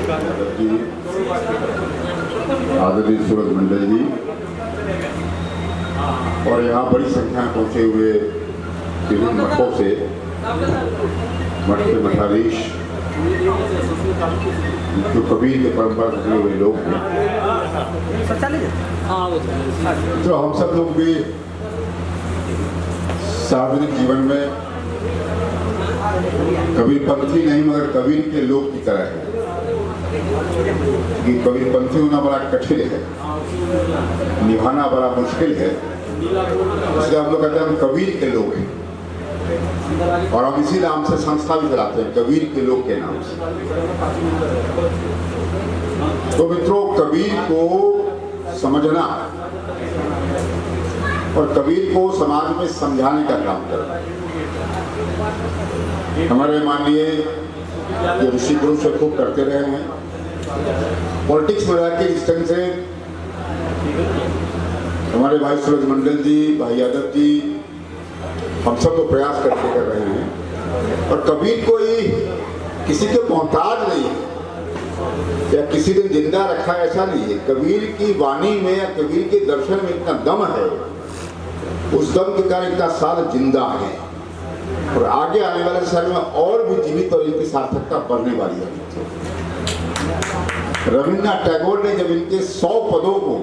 जी, आदरणीय सूरज मंडल जी और यहाँ बड़ी संख्या में पहुँचे हुए विभिन्न मठों से मठ के मठाधीश जो कबीर के परंपरा से जुड़े हुए लोग हैं, तो हम सब लोग भी सार्वजनिक जीवन में कबीर पंथी नहीं मगर कबीर के लोग की तरह है कि कबीर पंथी होना बड़ा कठिन है, निभाना बड़ा मुश्किल है। इसलिए हम लोग कहते हैं हम कबीर के लोग हैं और हम इसी नाम से संस्था भी चलाते हैं, कबीर के लोग के नाम से। तो मित्रों, कबीर को समझना और कबीर को समाज में समझाने का काम करना हमारे माननीय जो ऋषि गुरु से खूब करते रहे हैं। पॉलिटिक्स में रह के इस ढंग से हमारे भाई सूरज मंडल जी, भाई यादव जी, हम सब तो प्रयास करके कर रहे हैं और कबीर कोई किसी के मोहताज नहीं है या किसी ने जिंदा रखा ऐसा नहीं है। कबीर की वाणी में या कबीर के दर्शन में इतना दम है, उस दम के कारण इतना साल जिंदा है और आगे आने वाले समय में और भी जीवित और इनकी सार्थकता बढ़ने वाली है। रविन्द्रनाथ टैगोर ने जब इनके 100 पदों को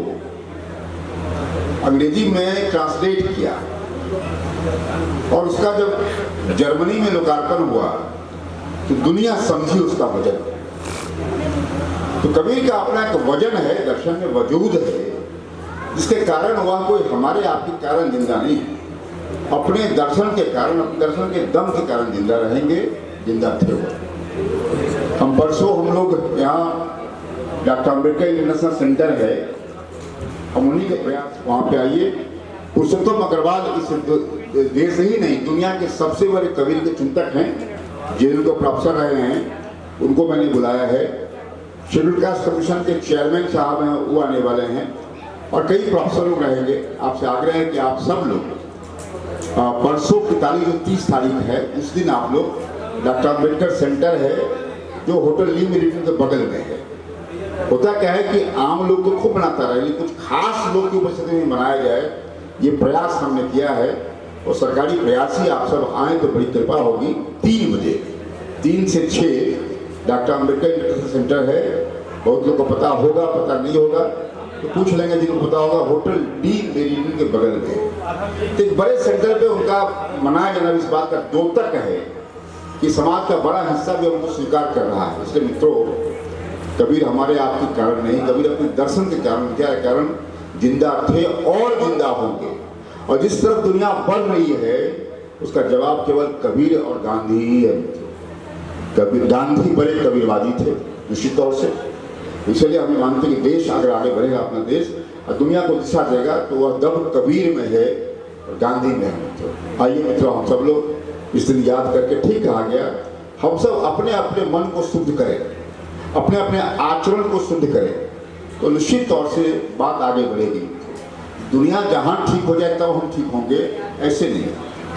अंग्रेजी में ट्रांसलेट किया और उसका जब जर्मनी में लोकार्पण हुआ तो दुनिया समझी उसका वजन। तो कबीर का अपना एक वजन है, दर्शन में वजूद है, जिसके कारण वह कोई हमारे आपके कारण जिंदा नहीं है, अपने दर्शन के कारण, अपने दर्शन के दम के कारण जिंदा रहेंगे, जिंदा थे वो। हम परसों हम लोग यहाँ डॉक्टर अम्बेडकर इंटरनेशनल सेंटर है, हम उन्हीं के प्रयास वहाँ पे आइए। पुरुषोत्तम अग्रवाल इस देश ही नहीं दुनिया के सबसे बड़े कबीर के चिंतक हैं, जिनको प्रोफेसर रहे हैं, उनको मैंने बुलाया है। शेड्यूल कास्ट कमीशन के चेयरमैन साहब हैं, वो आने वाले हैं और कई प्रोफेसर लोग रहेंगे। आपसे आग्रह है कि आप सब लोग परसों की तारीख जो 30 तारीख है, उस दिन आप लोग डॉक्टर अम्बेडकर सेंटर है जो होटल ली मेरिटन के बगल में है। होता क्या है कि आम लोग तो खूब बनाता रहे, लेकिन कुछ खास लोग की उपस्थिति में बनाया जाए, ये प्रयास हमने किया है और सरकारी प्रयास ही। आप सब आए तो बड़ी कृपा होगी। 3 बजे 3 से 6 डॉक्टर अम्बेडकर इंटरनेशनल सेंटर है। बहुत लोग को पता होगा, पता नहीं होगा तो पूछ लेंगे, जिनको पता होगा होटल डी मेरिटन के बगल में। तो एक बड़े सेंटर पे उनका मनाया जाना इस बात का द्योतक है कि समाज का बड़ा हिस्सा भी उनको स्वीकार कर रहा है। इसलिए मित्रों, कबीर हमारे आपके कारण नहीं, कबीर अपने दर्शन के कारण, क्या कारण जिंदा थे और जिंदा होंगे। और जिस तरफ दुनिया बढ़ रही है उसका जवाब केवल कबीर और गांधी ही है। कबीर, गांधी बड़े कबीरवादी थे निश्चित तौर से, इसलिए हमें मानते हैं कि देश अगर आगे बढ़ेगा, अपना देश और दुनिया को दिशा देगा, तो वह दम कबीर में है और गांधी में है। तो आइए मित्रों, हम सब लोग इस दिन याद करके, ठीक कहा गया, हम सब अपने अपने मन को शुद्ध करें, अपने अपने आचरण को शुद्ध करें, तो निश्चित तौर से बात आगे बढ़ेगी। दुनिया जहाँ ठीक हो जाए तब हम ठीक होंगे, ऐसे नहीं।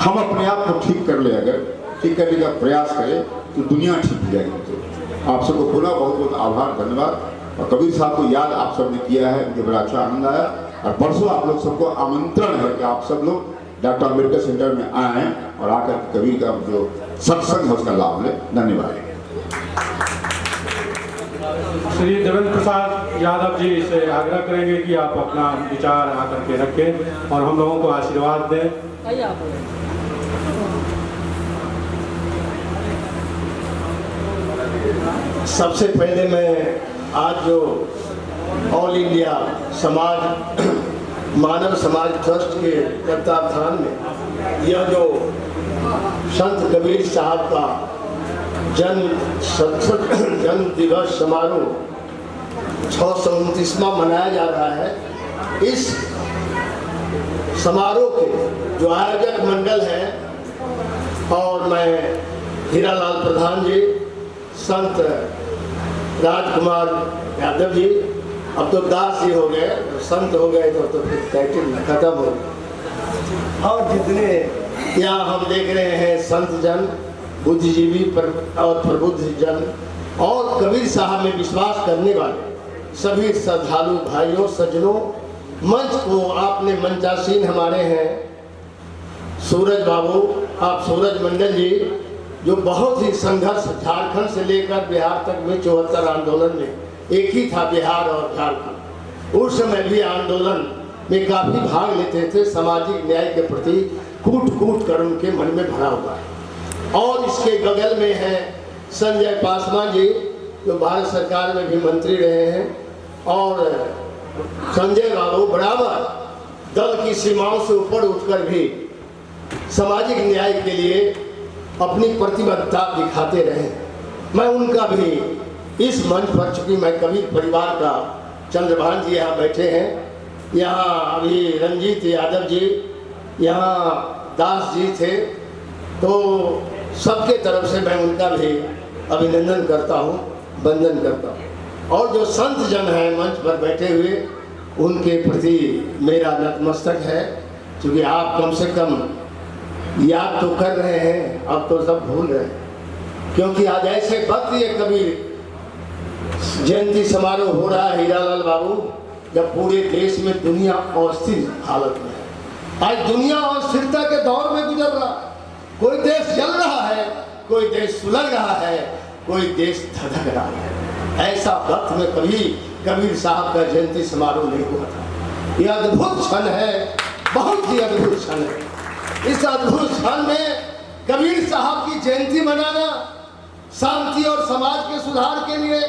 हम अपने आप को ठीक कर ले, अगर ठीक करने का प्रयास करें तो दुनिया ठीक हो जाएगी। तो आप सबको पुनः बहुत बहुत आभार, धन्यवाद। और कबीर साहब को याद आप सबने किया है, मुझे बड़ा अच्छा आनंद आया। और परसों आप लोग सबको आमंत्रण है कि आप सब लोग डॉक्टर अम्बेडकर सेंटर में आए और आकर कबीर का जो सत्संग है उसका लाभ लें। धन्यवाद। श्री देवेंद्र प्रसाद यादव जी से आग्रह करेंगे कि आप अपना विचार आकर के रखें और हम लोगों को आशीर्वाद दें। सबसे पहले मैं आज जो ऑल इंडिया समाज मानव समाज ट्रस्ट के तत्वावधान में यह जो संत कबीर साहब का जन्म दिवस समारोह 629वां मनाया जा रहा है, इस समारोह के जो आयोजक मंडल है और मैं हीरालाल प्रधान जी, संत राजकुमार यादव जी, अब तो दास जी हो गए, संत हो गए तो फिर टाइटल खत्म हो गया, और जितने यहाँ हम देख रहे हैं संत जन, बुद्धिजीवी और प्रबुद्ध जन, और कबीर साहब में विश्वास करने वाले सभी श्रद्धालु भाइयों सज्जनों, मंच को आपने मंचासीन हमारे हैं सूरज बाबू, आप सूरज मंडल जी, जो बहुत ही संघर्ष झारखंड से लेकर बिहार तक में 74 आंदोलन में एक ही था बिहार और झारखंड। उस समय भी आंदोलन में काफ़ी भाग लेते थे। सामाजिक न्याय के प्रति कूट कूट कर उनके मन में भरा हुआ है। और इसके बगल में है संजय पासवान जी, जो भारत सरकार में भी मंत्री रहे हैं, और संजय बाबू बराबर दल की सीमाओं से ऊपर उठकर भी सामाजिक न्याय के लिए अपनी प्रतिबद्धता दिखाते रहे। मैं उनका भी इस मंच पर, चूंकि मैं कबीर परिवार का, चंद्रभान जी यहाँ बैठे हैं, यहाँ अभी रंजीत यादव जी, यहाँ दास जी थे, तो सबके तरफ से मैं उनका भी अभिनंदन करता हूँ, वंदन करता हूँ। और जो संत जन हैं मंच पर बैठे हुए, उनके प्रति मेरा नतमस्तक है, क्योंकि आप कम से कम याद तो कर रहे हैं, अब तो सब भूल रहे हैं। क्योंकि आज ऐसे वक्त ये कबीर जयंती समारोह हो रहा है हीरालाल बाबू, जब पूरे देश में दुनिया अस्थिर हालत में है। आज दुनिया अस्थिरता के दौर में गुजर रहा है। कोई देश जल रहा है, कोई देश सुलग रहा है, कोई देश धधक रहा है। ऐसा वक्त में कभी कबीर साहब का जयंती समारोह नहीं हुआ था। यह अद्भुत क्षण है, बहुत ही अद्भुत क्षण है। इस अद्भुत क्षण में कबीर साहब की जयंती मनाना, शांति और समाज के सुधार के लिए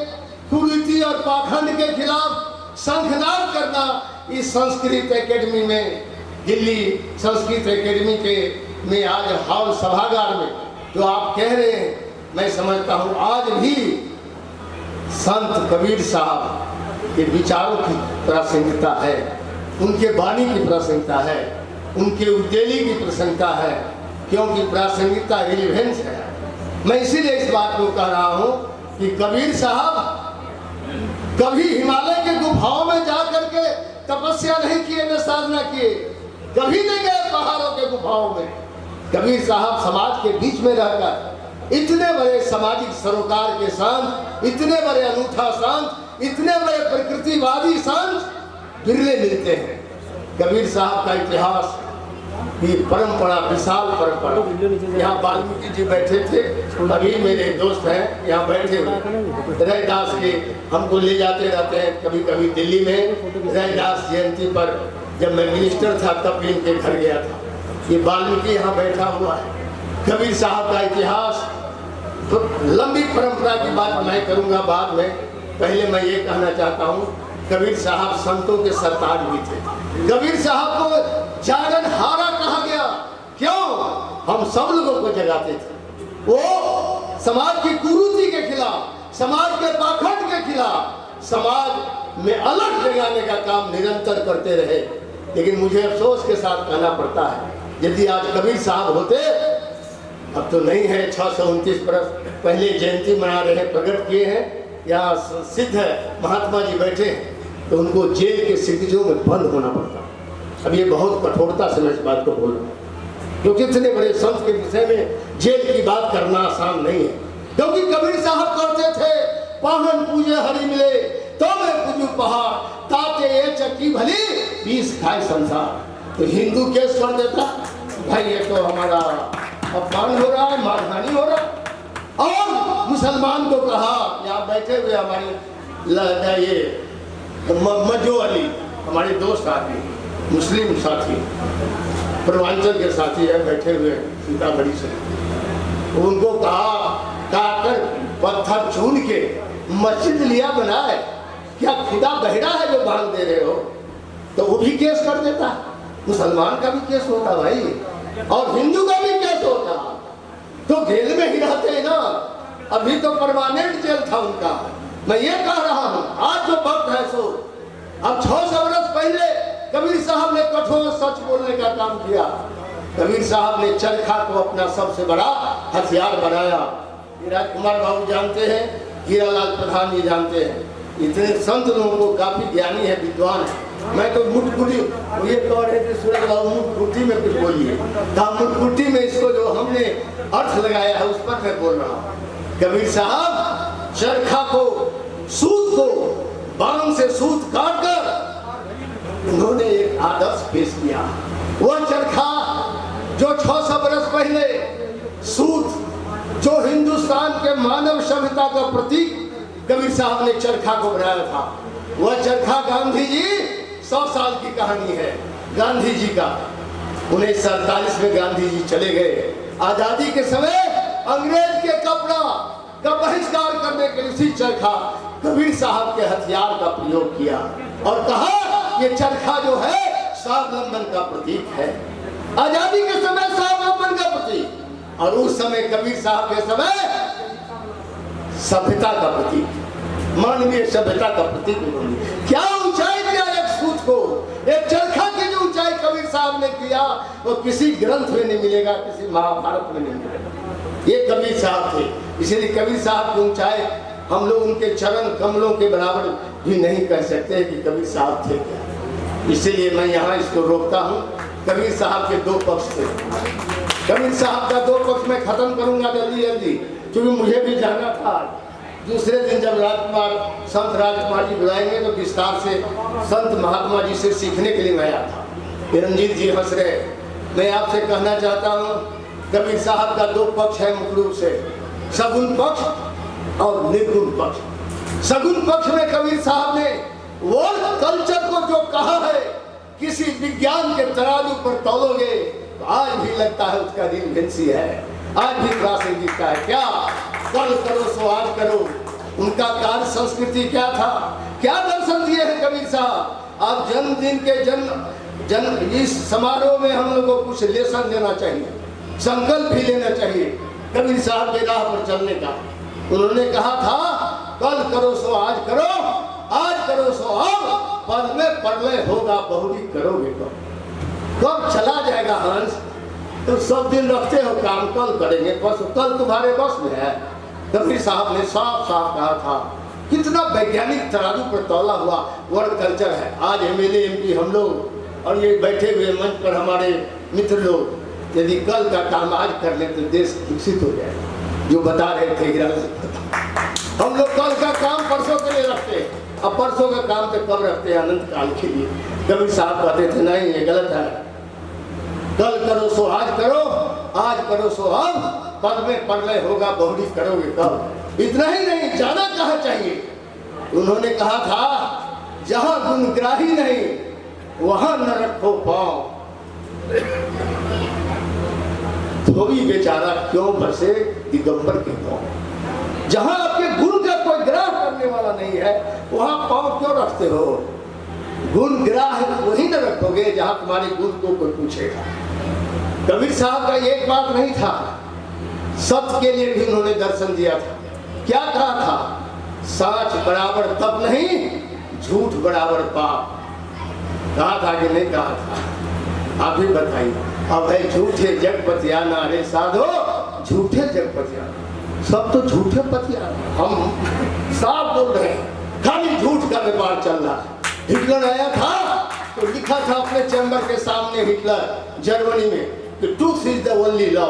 कुरीति और पाखंड के खिलाफ शंखनाद करना, इस संस्कृत एकेडमी में, दिल्ली संस्कृत एकेडमी के में आज हॉल सभागार में जो आप कह रहे हैं, मैं समझता हूँ आज भी संत कबीर साहब के विचारों की प्रासंगिकता है, उनके वाणी की प्रासंगिकता है, उनके उद्देली की प्रसन्नता है, क्योंकि प्रासंगिकता रिलेवेंस है। मैं इसीलिए इस बात को कह रहा हूँ कि कबीर साहब कभी हिमालय के गुफाओं में जा करके तपस्या नहीं किए, न साधना किए, कभी नहीं गए पहाड़ों के गुफाओं में। कबीर साहब समाज के बीच में रहकर इतने बड़े सामाजिक सरोकार के संत, इतने बड़े अनूठा संत, इतने बड़े प्रकृतिवादी संत बिरले मिलते हैं। कबीर साहब का इतिहास की परंपरा, विशाल परंपरा। यहाँ वाल्मीकि जी बैठे थे, अभी मेरे दोस्त हैं यहाँ बैठे हुए, रैदास के हमको ले जाते रहते हैं कभी कभी दिल्ली में। रैदास जयंती पर जब मैं मिनिस्टर था तब भी इनके घर गया था। ये वाल्मीकि यहाँ बैठा हुआ है। कबीर साहब का इतिहास, तो लंबी परंपरा की बात मैं करूँगा बाद में। पहले मैं ये कहना चाहता हूँ, कबीर साहब संतों के सरताज भी थे। कबीर साहब को जागन हारा कहा गया, क्यों? हम सब लोगों को जगाते थे। वो समाज की कुरीति के खिलाफ, समाज के पाखंड के खिलाफ, समाज में अलग जगाने का काम निरंतर करते रहे। लेकिन मुझे अफसोस के साथ कहना पड़ता है, यदि आज कबीर साहब होते, अब तो नहीं है, 629 वर्ष पहले जयंती मना रहे हैं, प्रकट किए हैं, यहाँ सिद्ध महात्मा जी बैठे हैं, तो उनको जेल के सिक्कियों में बंद होना पड़ता। अब ये बहुत कठोरता से मैं इस बात को बोल रहा हूँ, क्योंकि इतने बड़े संत के विषय में जेल की बात करना आसान नहीं है। क्योंकि कबीर साहब करते थे, पावन पूजे हरि मिले तो मैं पूजू पहाड़, ताते ये चक्की भली 20 खाए संसार। तो हिंदू केस कर देता, भाई ये तो हमारा अपमान हो रहा है, मानहानि हो रहा है। और मुसलमान को कहा, यहाँ बैठे हुए हमारे ये मजो अली, हमारे दोस्त आदमी, मुस्लिम साथी, पूर्वांचल के साथी है, बैठे हुए सीतामढ़ी से, उनको कहा कर पत्थर चून के मस्जिद लिया बनाए, क्या खुदा बहरा है जो बांध दे रहे हो? तो वो भी केस कर देता। मुसलमान का भी केस होता भाई, और हिंदू का भी केस होता, तो जेल में ही रहते हैं ना। अभी तो परमानेंट जेल था उनका। मैं ये कह रहा हूँ, आज जो वक्त है सो, अब 600 वर्ष पहले कबीर साहब ने कठोर सच बोलने का काम किया। कबीर साहब ने चरखा को अपना सबसे बड़ा हथियार बनाया। राजकुमार बाबू जानते हैं, हीरालाल प्रधान जी जानते हैं, इतने संत लोगों को काफी ज्ञानी है, विद्वान है। मैं तो मुटकुटी, ये कह रहे थे सूरज बाबू मुटकुटी में कुछ बोलिए, मुटकुटी में इसको जो हमने अर्थ लगाया है उस पर मैं बोल रहा हूँ। कबीर साहब चरखा को, सूत को, बांग से सूत काटकर उन्होंने एक आदर्श पेश किया। वह चरखा जो 600 बरस पहले सूत, जो हिंदुस्तान के मानव सभ्यता का प्रतीक कबीर साहब ने चरखा को बनाया था, वह चरखा गांधी जी 100 साल की कहानी है गांधी जी का। 1947 में गांधी जी चले गए। आजादी के समय अंग्रेज के कपड़ा का बहिष्कार करने के लिए उसी चरखा कबीर साहब के हथियार का प्रयोग किया और कहा ये चरखा जो है स्वावलंबन का प्रतीक है। आजादी के समय स्वावलंबन का प्रतीक और उस समय कबीर साहब के समय सभ्यता का प्रतीक, मानवीय सभ्यता का प्रतीक उन्होंने क्या ऊंचाई दिया एक सूत को, एक चरखा की जो ऊंचाई कबीर साहब ने किया वो किसी ग्रंथ में नहीं मिलेगा, किसी महाभारत में नहीं मिलेगा। ये कबीर साहब थे, इसीलिए कबीर साहब की ऊंचाई हम लोग उनके चरण कमलों के बराबर भी नहीं कह सकते कि कबीर साहब थे क्या। इसीलिए मैं यहाँ इसको रोकता हूँ। कबीर साहब के दो पक्ष थे। कबीर साहब का दो पक्ष में खत्म करूंगा जल्दी जल्दी, क्योंकि मुझे भी जाना था। दूसरे दिन जब राजकुमार, संत राजकुमार जी बुलाएंगे तो विस्तार से संत महात्मा जी से सीखने के लिए मैं आया था। रंजीत जी हंस रहे। मैं आपसे कहना चाहता हूँ कबीर साहब का दो पक्ष है मुख्य रूप से, सगुन पक्ष और निर्गुण पक्ष। सगुन पक्ष में कबीर साहब ने वर्ल्ड कल्चर को जो कहा है, किसी विज्ञान के तराजू पर तौलोगे तो आज भी लगता है उसका रिलेवेंसी है, आज भी प्रासंगिकता है। क्या कल करो सो आज करो, उनका कार्य संस्कृति क्या था, क्या दर्शन दिए हैं कबीर साहब। आप जन्मदिन के जन्म इस समारोह में हम लोग को कुछ लेसन देना चाहिए, संकल्प भी लेना चाहिए कबीर साहब के राह पर चलने का। उन्होंने कहा था कल करो सो आज करो, आज करो सो अब, पल में परलय होगा बहुरी करोगे कब चला जाएगा हंस। तो सब दिन रखते हो काम, कल करेंगे, बस कल तुम्हारे बस में है। कबीर साहब ने साफ साफ कहा था। कितना वैज्ञानिक तराजू पर तौला हुआ वर्ल्ड कल्चर है। आज MLA MP हम लोग और ये बैठे हुए मंच पर हमारे मित्र लोग, यदि कल का काम आज कर ले तो देश विकसित हो जाएगा। जो बता रहे थे हम लोग कल का काम परसों के लिए रखते हैं, अब परसों का काम तो कब रखते हैं, अनंत काल के लिए। कबीर साहब कहते थे नहीं ये गलत है, कल करो सो आज करो, आज करो सो अब, पल में परलय होगा बहुरी करोगे कब। इतना ही नहीं, जाना कहाँ चाहिए। उन्होंने कहा था जहां गुणग्राही नहीं वहां न रखो पाँव, धोबी बेचारा क्यों बसे दिगंबर के पाँव। जहां आपके गुण का कोई ग्राह करने वाला नहीं है वहां पाँव क्यों रखते हो। गुण ग्राह वही न रखोगे जहां तुम्हारे गुण को कोई पूछेगा। कबीर साहब का एक बात नहीं था, सत्य के लिए भी उन्होंने दर्शन दिया था। क्या कहा था, साच बराबर तप नहीं, झूठ बराबर पाप। कहा था कि नहीं कहा था, आप ही बताइए। अब है झूठे जगपतियाना रे साधो, झूठे जगपतियाना, सब तो झूठे पतियाना। हम साफ बोल रहे हैं, खाली झूठ का व्यापार चल रहा है। हिटलर आया था तो लिखा था अपने चैम्बर के सामने, हिटलर जर्मनी में, truth is the only law,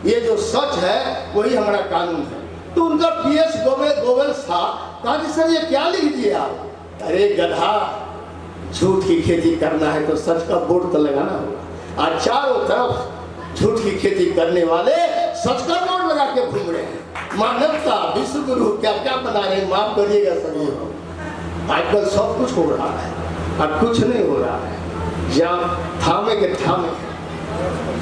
ये जो सच है वही हमारा कानून है। तो उनका PS गोवेल्स था। कहा कि सर ये क्या लिख दिया आप। अरे गधा, झूठ की खेती करना है तो सच का बोर्ड तो लगाना होगा। आज चारों तरफ झूठ की खेती करने वाले सच का बोर्ड लगा के घूम रहे हैं। मानवता, विश्व गुरु क्या क्या बना रहे हैं, माफ करिएगा सर। आजकल सब कुछ हो रहा है और कुछ नहीं हो रहा है, जहाँ थामे के थामे।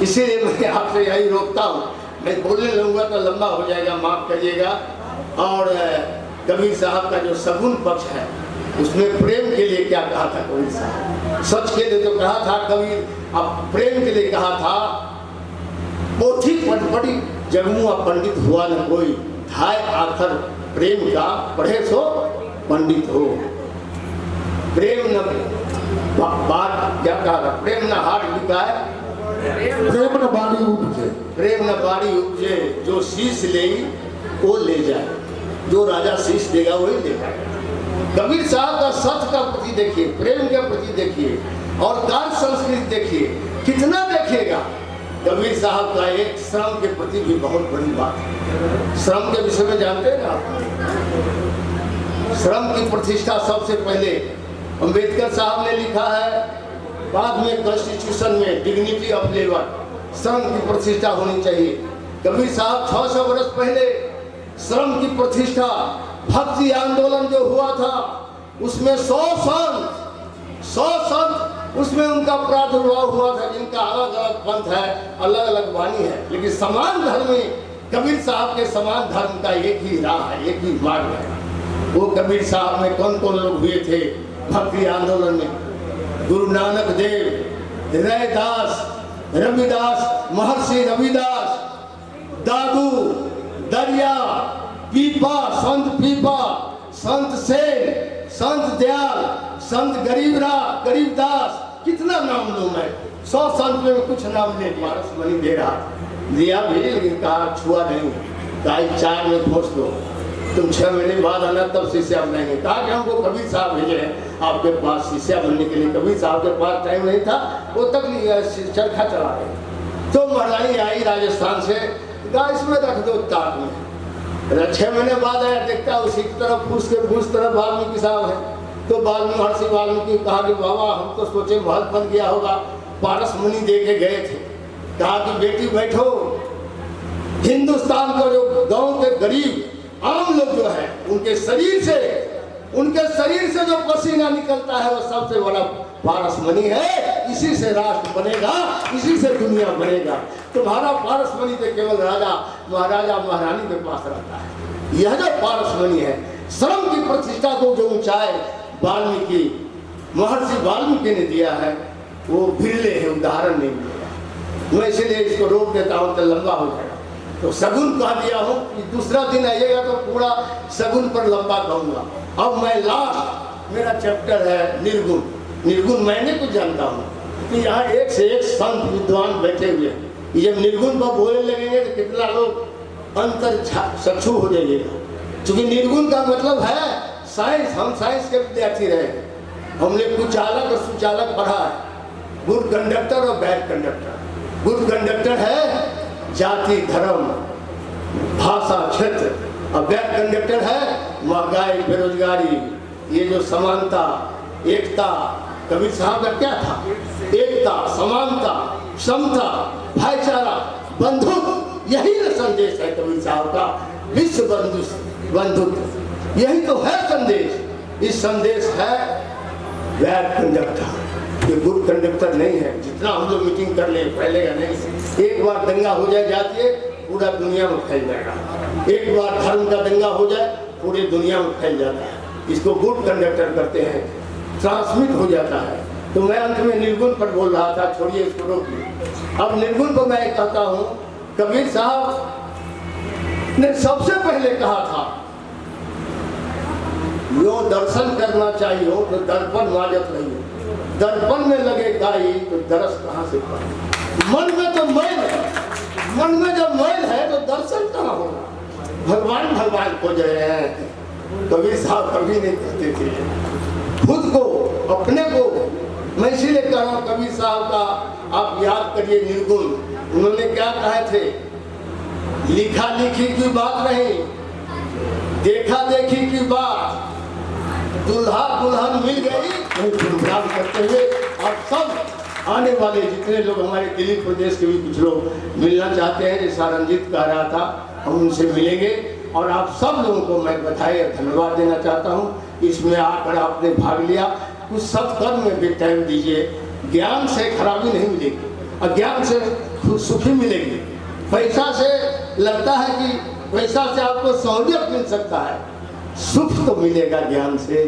इसीलिए मैं आपसे यही रोकता हूँ, मैं बोलने लगूंगा तो लंबा हो जाएगा, माफ करिएगा। और कबीर साहब का जो सगुन पक्ष है उसमें प्रेम के लिए क्या कहा था कबीर साहब, सच के लिए तो कहा था कबीर, अब प्रेम के लिए कहा था। पोथी पढ़ी जगमुआ पंडित हुआ न कोई, धाय आखर प्रेम का पढ़े सो पंडित हो। प्रेम न बात क्या कहा था, प्रेम न हाट बिकाए, प्रेम न बाड़ी उपजे, प्रेम न बाड़ी उपजे, जो शीश ले वो ले जाए, जो राजा शीश देगा वही लेगा। कबीर साहब का सत्य का प्रति देखिए, प्रेम के प्रति देखिए और कार्य संस्कृति देखिए, कितना देखिएगा। कबीर साहब का एक श्रम के प्रति भी बहुत बड़ी बात है। श्रम के विषय में जानते हैं ना आप? श्रम की प्रतिष्ठा सबसे पहले अंबेडकर साहब ने लिखा है, बाद में कॉन्स्टिट्यूशन में डिग्निटी ऑफ लेबर, श्रम की प्रतिष्ठा होनी चाहिए। कबीर साहब 600 वर्ष पहले श्रम की प्रतिष्ठा, भक्ति आंदोलन जो हुआ था उसमें 100 संत उसमें उनका प्रादुर्भाव हुआ था, जिनका अलग अलग पंथ है, अलग अलग वाणी है, लेकिन समान धर्म में कबीर साहब के समान धर्म का एक ही राह है, एक ही मार्ग है। वो कबीर साहब में कौन कौन लोग हुए थे भक्ति आंदोलन में? गुरु नानक देव, रैदास, रविदास, महर्षि रविदास, दादू, दरिया, पीपा, संत सेन, संत दयाल, संत गरीबदास, कितना नाम लूं मैं? 100 संत में कुछ नाम ले लिया। पारस मणि दे रहा दिया भी, लेकिन कहा छुआ नहीं, कहा 4 में घोष दो, तुम 6 महीने बाद आना तब शिष्या बनेंगे। कहा कि हमको कबीर साहब भेजे हैं आपके पास शिष्या बनने के लिए। कबीर साहब के पास टाइम नहीं था, वो तक चरखा चला रहे। तो महारानी आई राजस्थान से, कहा इसमें रख दो ताक में। 6 महीने बाद आया, देखता उसी की तरफ उस तरफ वाल्मीकि साहब है। तो महर्षि वाल्मीकि कहा कि बाबा हम तो सोचे महल बन गया होगा, पारस मुनि दे के गए थे। कहा कि बेटी बैठो, हिंदुस्तान का जो गांव के गरीब आम लोग जो है उनके शरीर से जो पसीना निकलता है वो सबसे बड़ा पारस मणि है। इसी से राष्ट्र बनेगा, इसी से दुनिया बनेगा। तुम्हारा पारस मणि तो केवल राजा महाराजा महारानी के पास रहता है। यह जो पारस मणि है, श्रम की प्रतिष्ठा को जो ऊंचाई महर्षि वाल्मीकि ने दिया है, वो बिरले है, उदाहरण नहीं मिलेगा। मैं इसलिए इसको रोक देता हूँ तो लंबा हो जाएगा। तो सगुन कह दिया हूँ कि दूसरा दिन आइएगा तो पूरा सगुन पर लंबा कहूँगा। अब मैं लास्ट मेरा चैप्टर है निर्गुण मैंने कुछ जानता हूँ कि यहाँ एक से एक संत विद्वान बैठे हुए हैं। जब निर्गुण पर बोलने लगेंगे तो कितना लोग अंतर चक्षु हो जाइएगा, क्योंकि निर्गुण का मतलब है साइंस। हम साइंस के विद्यार्थी रहे, हमने कुचालक और सुचालक पढ़ा है, गुड कंडक्टर और बैड कंडक्टर। गुड कंडक्टर है जाति, धर्म, भाषा, क्षेत्र, और बैड कंडक्टर है महंगाई, बेरोजगारी, ये जो समानता, एकता। कबीर साहब का क्या था? एकता, समानता, समता, भाईचारा, बंधुत्व, यही ना संदेश है कबीर साहब का। विश्व बंधुत्व, यही तो है संदेश। इस संदेश है बैड कंडक्टर, ये गुड कंडक्टर नहीं है। जितना हम लोग मीटिंग कर ले फैलेगा नहीं। एक बार दंगा हो जाए जाती है, पूरा दुनिया में फैल जाएगा। एक बार धर्म का दंगा हो जाए, पूरी दुनिया में फैल जाता है। इसको गुड कंडक्टर करते हैं, ट्रांसमिट हो जाता है। तो मैं अंत में निर्गुण पर बोल रहा था, छोड़िए इसको, रोकिए। अब निर्गुण को मैं कहता हूँ, कबीर साहब ने सबसे पहले कहा था, यो दर्शन करना चाहिए तो दर्पण माजत नहीं हो। दर्पण में लगे गाई तो दरस कहाँ से पाए? मन में तो मैल है, मन में जब मैल है तो दर्शन कहाँ होगा? भगवान खोज रहे हैं। कबीर साहब कभी नहीं कहते थे खुद को, अपने को। मैं इसीलिए कह रहा हूँ कबीर साहब का आप याद करिए निर्गुण। उन्होंने क्या कहे थे? लिखा लिखी की बात नहीं, देखा देखी की बात। दुल्हा दुल्हन मिल गई प्रोग्राम करते हुए। और सब आने वाले जितने लोग हमारे दिल्ली प्रदेश के भी कुछ लोग मिलना चाहते हैं, जैसा रंजीत कह रहा था, हम उनसे मिलेंगे। और आप सब लोगों को मैं बधाई और धन्यवाद देना चाहता हूँ। इसमें आकर आपने भाग लिया, कुछ सत्कर्म में भी टाइम दीजिए। ज्ञान से खराबी नहीं मिलेगी, अज्ञान से सुखी मिलेगी। पैसा से लगता है कि पैसा से आपको सहूलियत मिल सकता है, सुख तो मिलेगा ज्ञान से।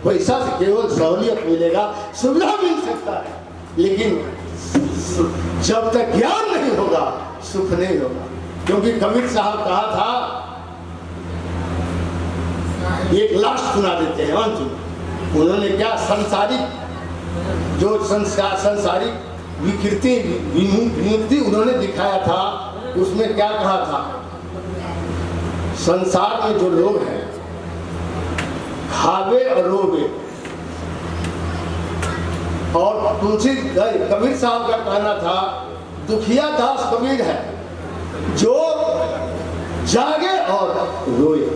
पैसा से केवल सहूलियत मिलेगा, सुविधा मिल सकता है, लेकिन जब तक ज्ञान नहीं होगा सुख नहीं होगा। क्योंकि कबीर साहब कहा था, एक लास्ट सुना देते हैं अंत में। उन्होंने क्या संसारिक जो संसारिक विमुक्ति उन्होंने दिखाया था, उसमें क्या कहा था? संसार में जो लोग हैं खावे और रोवे, और तुलसी कबीर साहब का कहना था दुखिया दास कबीर है जो जागे और रोए।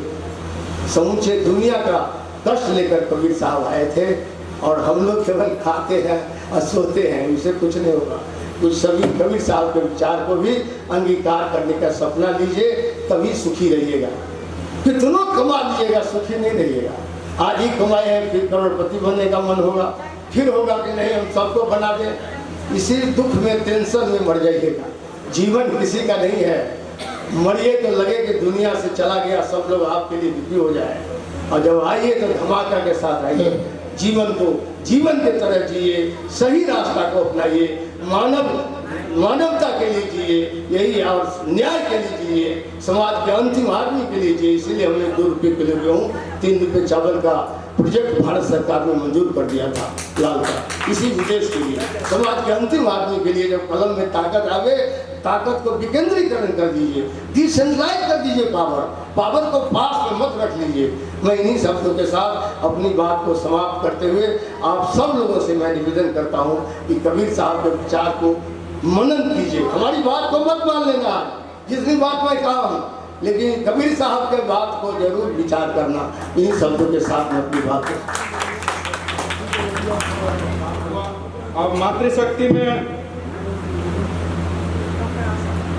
समूचे दुनिया का कष्ट लेकर कबीर साहब आए थे और हम लोग केवल खाते हैं और सोते हैं, इससे कुछ नहीं होगा। कुछ सभी कबीर साहब के विचार को भी अंगीकार करने का सपना लीजिए, तभी सुखी रहिएगा। कितना कमा लीजिएगा सुखी नहीं रहिएगा। आज ही कमाए हैं फिर करोड़पति बनने का मन होगा, फिर होगा कि नहीं हम सबको बना दें। इसी दुख में टेंशन में मर जाइएगा। जीवन किसी का नहीं है, मरिए तो लगे कि दुनिया से चला गया, सब लोग आपके लिए दुखी हो जाए। और जब आइए तो धमाका के साथ आइए, जीवन को जीवन की तरह जिए, सही रास्ता को अपनाइए, मानवता के लिए जिए, यही और न्याय के लिए जिए, समाज के अंतिम आदमी के लिए जिए। इसीलिए हमने 2 रुपये किलो गेहूँ 3 रुपये चावल का प्रोजेक्ट भारत सरकार ने मंजूर कर दिया था लाल का, इसी उद्देश्य के लिए, समाज के अंतिम आदमी के लिए। जब कलम में ताकत आवे, ताकत को विकेंद्रीकरण कर दीजिए, डिसेंट्रलाइज कर दीजिए पावर को पास में मत रख लीजिए। मैं इन्हीं शब्दों के साथ अपनी बात को समाप्त करते हुए आप सब लोगों से मैं निवेदन करता हूँ कि कबीर साहब के विचार को मनन कीजिए। हमारी बात को मत मान लेना, जितनी बात मैं कहा हूँ, लेकिन कबीर साहब के बात को जरूर विचार करना। इन्हीं शब्दों के साथ मैं अपनी बात को अब मातृशक्ति में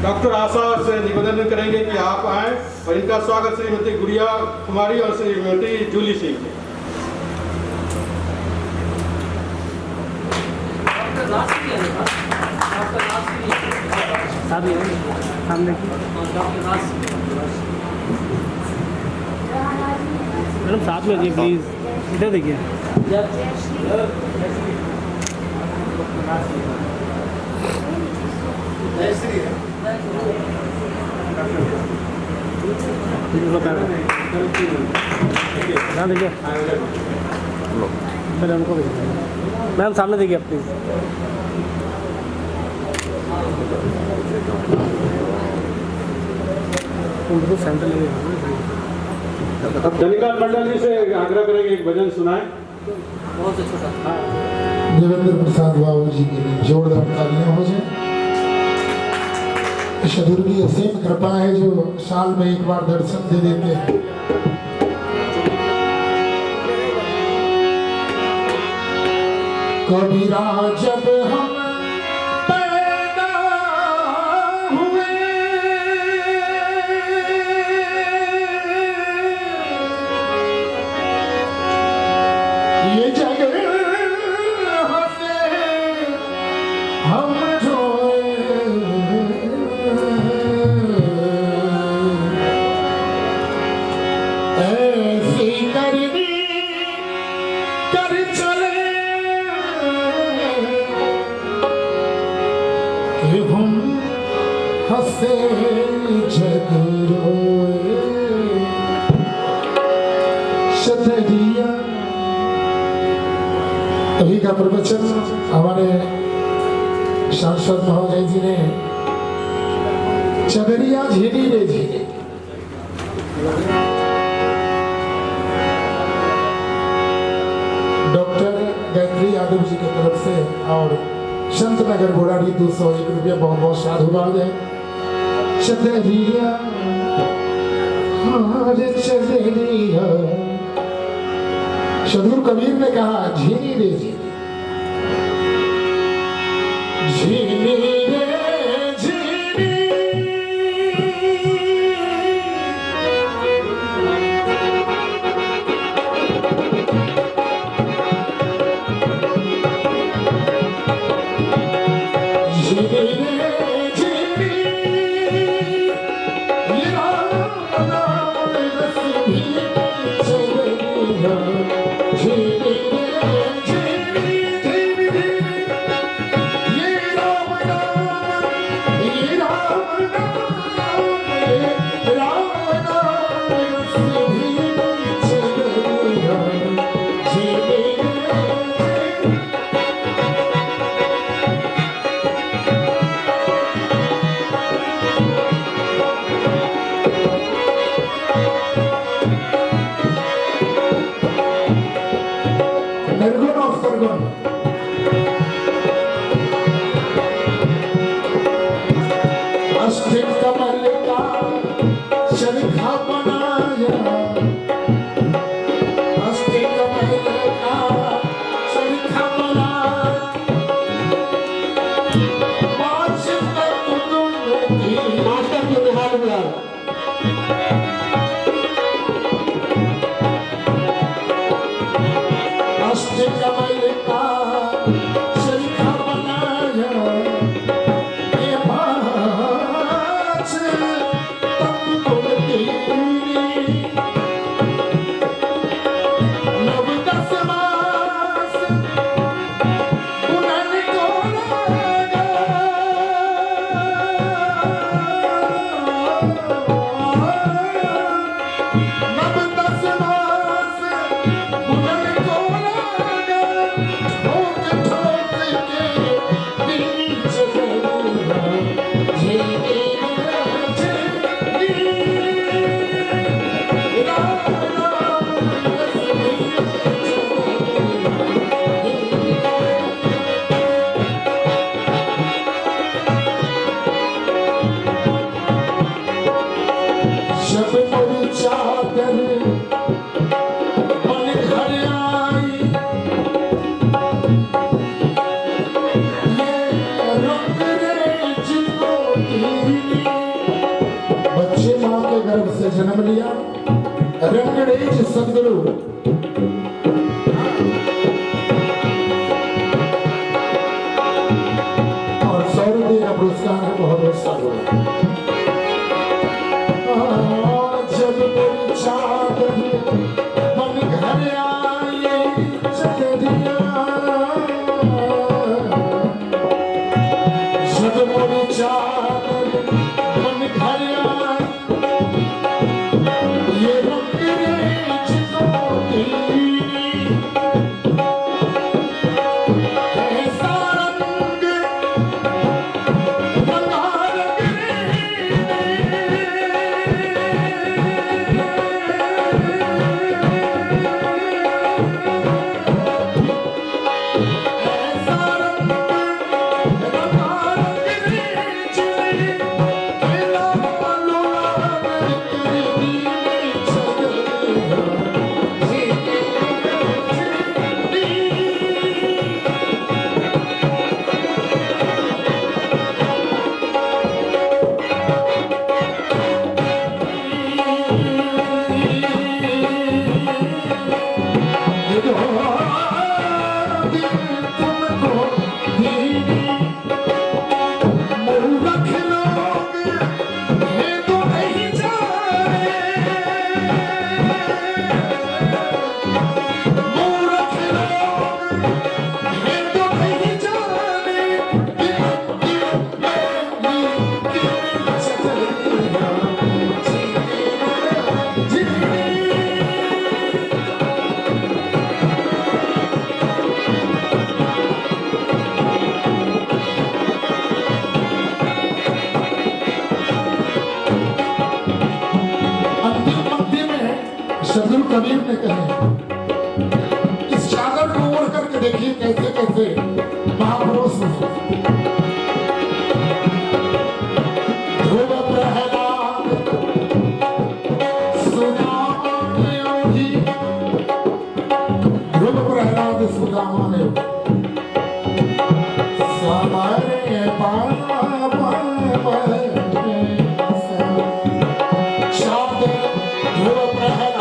डॉक्टर आशा से निवेदन करेंगे कि आप आए और इनका स्वागत श्रीमती गुड़िया कुमारी और श्रीमती जूली सिंह। मैडम साथ में देखिए प्लीज, इधर देखिए। ध्यान देखिए, पहले उनको मैम सामने देखिए प्लीज। उनको सेंटर ले अब धनिकाल मंडल जी से आग्रह करेंगे एक भजन सुनाएं। बहुत छोटा। देवेंद्र प्रसाद बाबू जी के लिए जोरदार तालियां हो जाए। ईश्वर की असीम कृपा है जो साल में एक बार दर्शन दे देते हैं। कबीरा जब हम पैदा हुए, ये जग हंसे हम रोए, ऐसी करनी कर चले कि हम हंसे जग रोए। शतरिया अभी का प्रवचन हमारे सांसद महोदय जी ने चदरिया झीली रे झीली, डॉक्टर गायत्री यादव जी की तरफ से और संत नगर बुराड़ी 201 रुपया बहुत बहुत साधुवाद है। चदरिया हार चदरिया, सदगुरु कबीर ने कहा झीली रे झीली, झीली रे झीली, झीली रे झीली, ये राम नाम रस भी चलिया। झीली रे झीली, झीली रे, ये राम नाम, ये राम नाम, ये राम नाम रस भी चलिया। झीली रे झीली, निर्गुण और सरगुण कबीर ने कहे, इस चादर को ओढ़ करके देखिए कैसे कैसे महापुरुष हैं। ध्रुव प्रहलाद सुदामा ने ओढ़ी, ध्रुव प्रहलाद सुदामा ने समारे शब्द ध्रुव प्रहलाद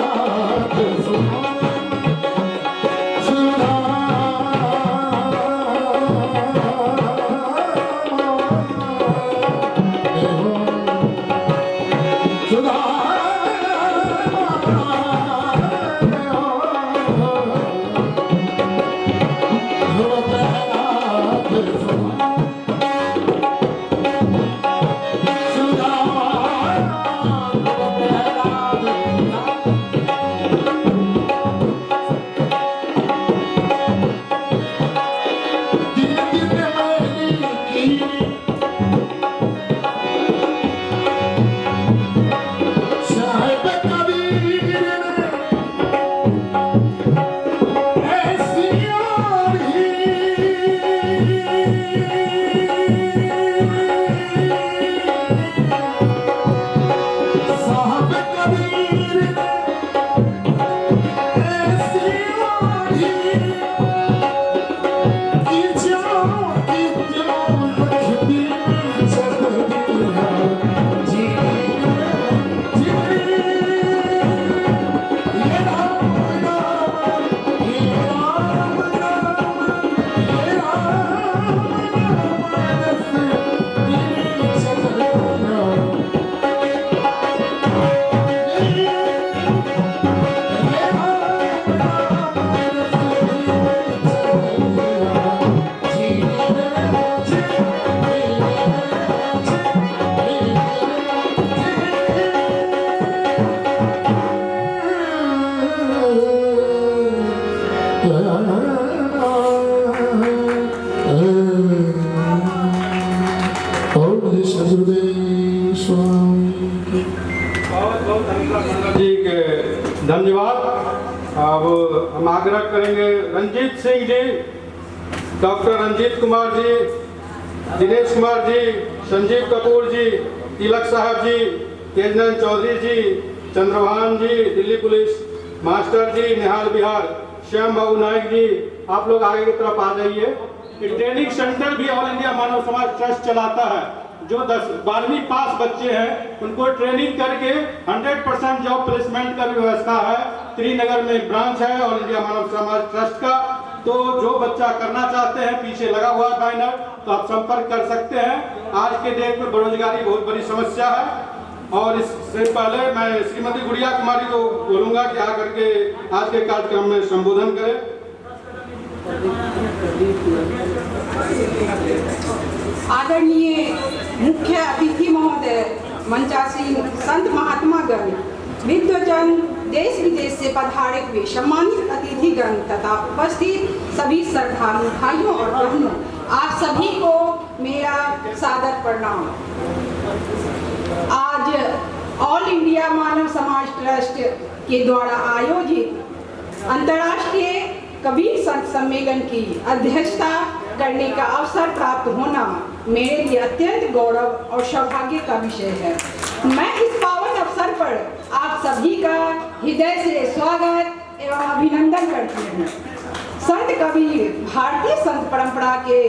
जी के धन्यवाद। अब हम आग्रह करेंगे रंजीत सिंह जी, डॉक्टर रंजीत कुमार जी, दिनेश कुमार जी, संजीव कपूर जी, तिलक साहब जी, तेजनंद चौधरी जी, चंद्रभान जी, दिल्ली पुलिस मास्टर जी, निहाल बिहार, श्याम बाबू नायक जी, आप लोग आगे की तरफ आ जाइए। ट्रेनिंग सेंटर भी ऑल इंडिया मानव समाज ट्रस्ट चलाता है। जो 12वीं पास बच्चे हैं उनको ट्रेनिंग करके 100% जॉब प्लेसमेंट का भी व्यवस्था है। त्रिनगर में ब्रांच है ऑल इंडिया मानव समाज ट्रस्ट का। तो जो बच्चा करना चाहते हैं, पीछे लगा हुआ है बैनर, तो आप संपर्क कर सकते हैं। आज के डेट में बेरोजगारी बहुत बड़ी समस्या है। और इससे पहले मैं श्रीमती गुड़िया कुमारी को बोलूंगा कि आकर के आज के कार्यक्रम में संबोधन करें। आदरणीय मुख्य अतिथि महोदय, मंचासीन संत महात्मागण, विद्वजन, देश विदेश से पधारे हुए सम्मानित अतिथिगण तथा उपस्थित सभी श्रद्धालु भाइयों और बहनों, आप सभी को मेरा सादर प्रणाम। आज ऑल इंडिया मानव समाज ट्रस्ट के द्वारा आयोजित अंतर्राष्ट्रीय कबीर संत सम्मेलन की अध्यक्षता करने का अवसर प्राप्त होना मेरे लिए अत्यंत गौरव और सौभाग्य का विषय है। मैं इस पावन अवसर पर आप सभी का हृदय से स्वागत एवं अभिनंदन करती हूँ। संत कबीर भारतीय संत परंपरा के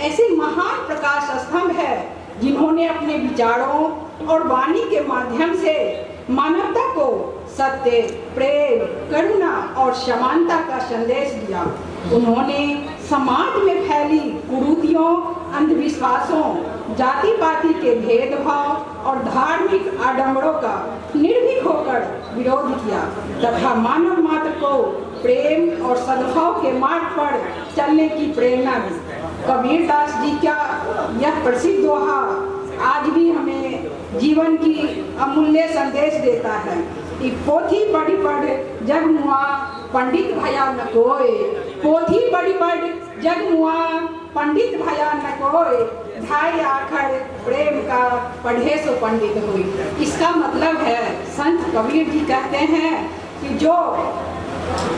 ऐसे महान प्रकाश स्तंभ है जिन्होंने अपने विचारों और वाणी के माध्यम से मानवता को सत्य, प्रेम, करुणा और समानता का संदेश दिया। उन्होंने समाज में फैली कुरीतियों, अंधविश्वासों, जाति पाति के भेदभाव और धार्मिक आडंबरों का निर्भीक होकर विरोध किया तथा मानव मात्र को प्रेम और सद्भाव के मार्ग पर चलने की प्रेरणा दी। कबीरदास जी का यह प्रसिद्ध दोहा आज भी हमें जीवन की अमूल्य संदेश देता है। पोथी बड़ी पढ़ जग मुआ पंडित भया न कोय, पोथी बड़ी पढ़ जग मुआ पंडित भया न कोय, ढाई आखर प्रेम का पढ़े सो पंडित हुई। इसका मतलब है, संत कबीर जी कहते हैं कि जो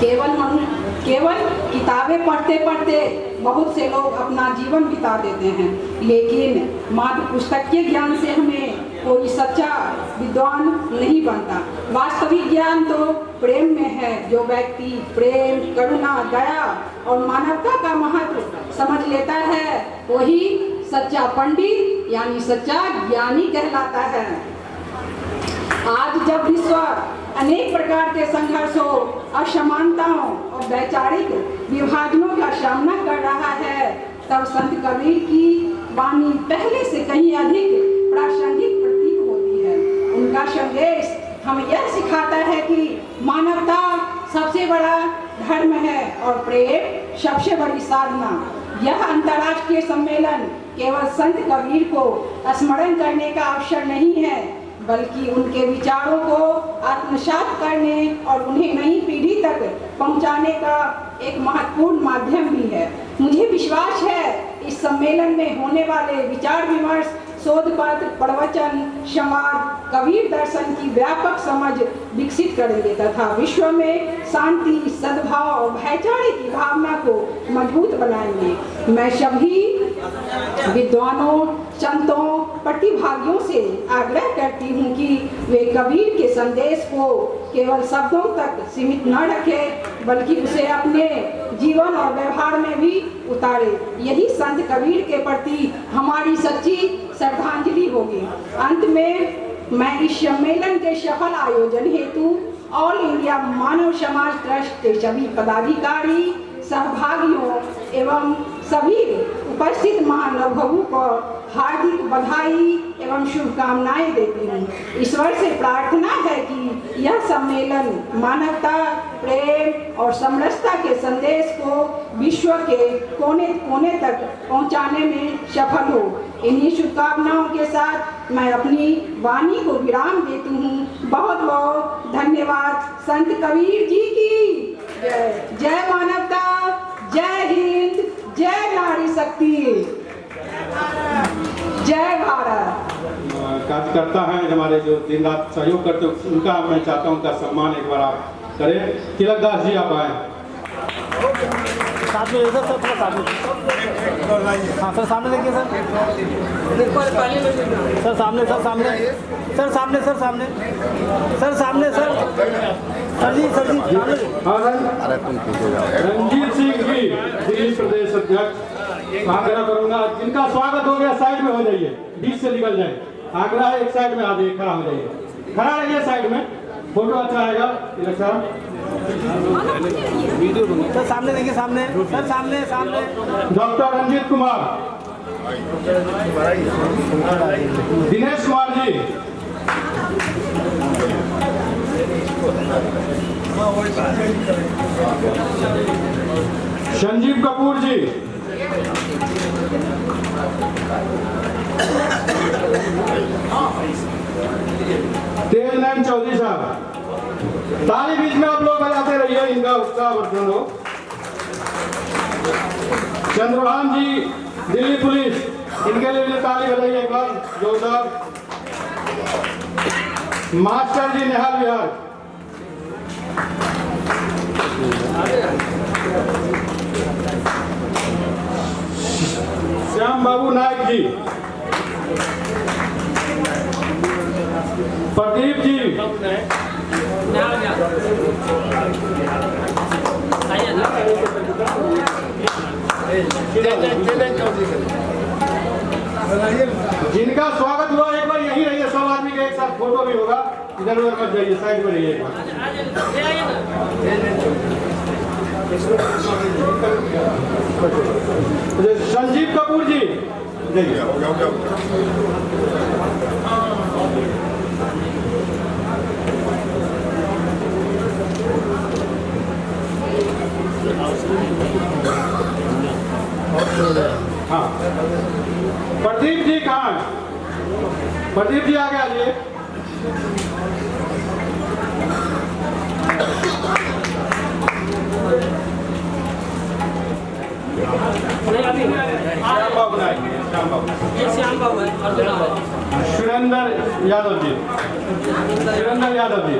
केवल किताबें पढ़ते पढ़ते बहुत से लोग अपना जीवन बिता देते हैं, लेकिन मात्र पुस्तक के ज्ञान से हमें कोई सच्चा विद्वान नहीं बनता। वास्तविक ज्ञान तो प्रेम में है। जो व्यक्ति प्रेम, करुणा, दया और मानवता का महत्व समझ लेता है वही सच्चा पंडित यानी सच्चा ज्ञानी कहलाता है। आज जब विश्व अनेक प्रकार के संघर्षों, असमानताओं और वैचारिक विभाजनों का सामना कर रहा है, तब संत कबीर की वाणी पहले से कहीं अधिक प्रासंगिक प्रतीत होती है। उनका संदेश हमें यह सिखाता है कि मानवता सबसे बड़ा धर्म है और प्रेम सबसे बड़ी साधना। यह अंतर्राष्ट्रीय सम्मेलन केवल संत कबीर को स्मरण करने का अवसर नहीं है, बल्कि उनके विचारों को आत्मसात करने और उन्हें नई पीढ़ी तक पहुंचाने का एक महत्वपूर्ण माध्यम भी है। मुझे विश्वास है इस सम्मेलन में होने वाले विचार विमर्श, शोध पत्र, प्रवचन, संवाद कबीर दर्शन की व्यापक समझ विकसित करेंगे तथा विश्व में शांति, सद्भाव और भाईचारे की भावना को मजबूत बनाएंगे। मैं सभी विद्वानों, संतों, प्रतिभागियों से आग्रह करती हूँ कि वे कबीर के संदेश को केवल शब्दों तक सीमित न रखें, बल्कि उसे अपने जीवन और व्यवहार में भी उतारे। यही संत कबीर के प्रति हमारी सच्ची श्रद्धांजलि होगी। अंत में मैं इस सम्मेलन के सफल आयोजन हेतु ऑल इंडिया मानव समाज ट्रस्ट के सभी पदाधिकारी, सहभागियों एवं सभी उपस्थित महानुभावों को हार्दिक बधाई एवं शुभकामनाएं देती हूँ। ईश्वर से प्रार्थना है कि यह सम्मेलन मानवता, प्रेम और समरसता के संदेश को विश्व के कोने कोने तक पहुँचाने में सफल हो। इन्हीं शुभकामनाओं के साथ मैं अपनी वाणी को विराम देती हूँ। बहुत बहुत धन्यवाद। संत कबीर जी की जय। जय मानवता, जय हिंद, जय नारी शक्ति, जय भारत। कार्यकर्ता हैं हमारे जो दिन रात सहयोग करते हैं, उनका मैं चाहता हूँ उनका सम्मान एक बार आप करें। तिलकदास जी आप आए। साथ में इधर सर, थोड़ा साथ में। हाँ सर, सामने देखिए सर। सर सामने, सर सामने, सर सामने, सर सामने, सर सामने, सर सर जी, सर जी सामने। हाँ रंजीत सिंह जी, दिल्ली प्रदेश अध्यक्ष। आग्रह करूंगा जिनका स्वागत हो गया साइड में हो जाइए, बीच से निकल जाए। आग्रह एक साइड में आ जाइए, खड़ा हो जाइए, खड़ा रहिए साइड में, फोटो अच्छा आएगा। सर सामने देखिए, सामने सर, सामने सामने। डॉक्टर रंजीत कुमार, दिनेश कुमार जी, संजीव कपूर जी, तेज नैन चौधरी साहब। ताली बीच में आप लोग बजाते रहिए, इनका उत्साह वर्धन हो। चंद्रभान जी, दिल्ली पुलिस, इनके लिए भी ताली बजाइए एक बार जोरदार। मास्टर जी, निहाल विहार। श्याम बाबू नायक जी, प्रदीप जी, जिनका स्वागत हुआ एक बार यही रहिए, सब आदमी का एक साथ फोटो भी होगा। इधर उधर मत जाइए, साइड में रहिए एक बार। संजीव कपूर जी, हाँ। प्रदीप जी कहाँ? प्रदीप जी आगे आ जाइए। श्याम बाबू नायक। श्याम बाबू है अर्जुन आ रहा है। सुरेंद्र यादव जी, सुरेंद्र यादव जी,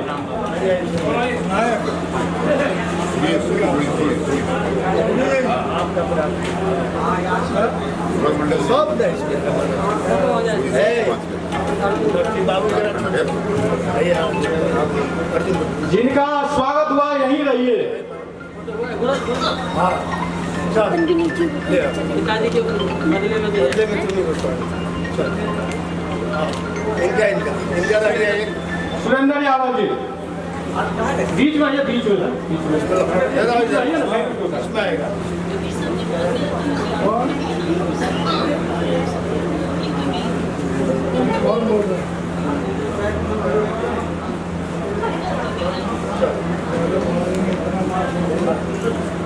जिनका स्वागत हुआ यहीं रहिए। पिताजी के बदले में सुरेंद्र यादव जी बीच में आइए, बीच में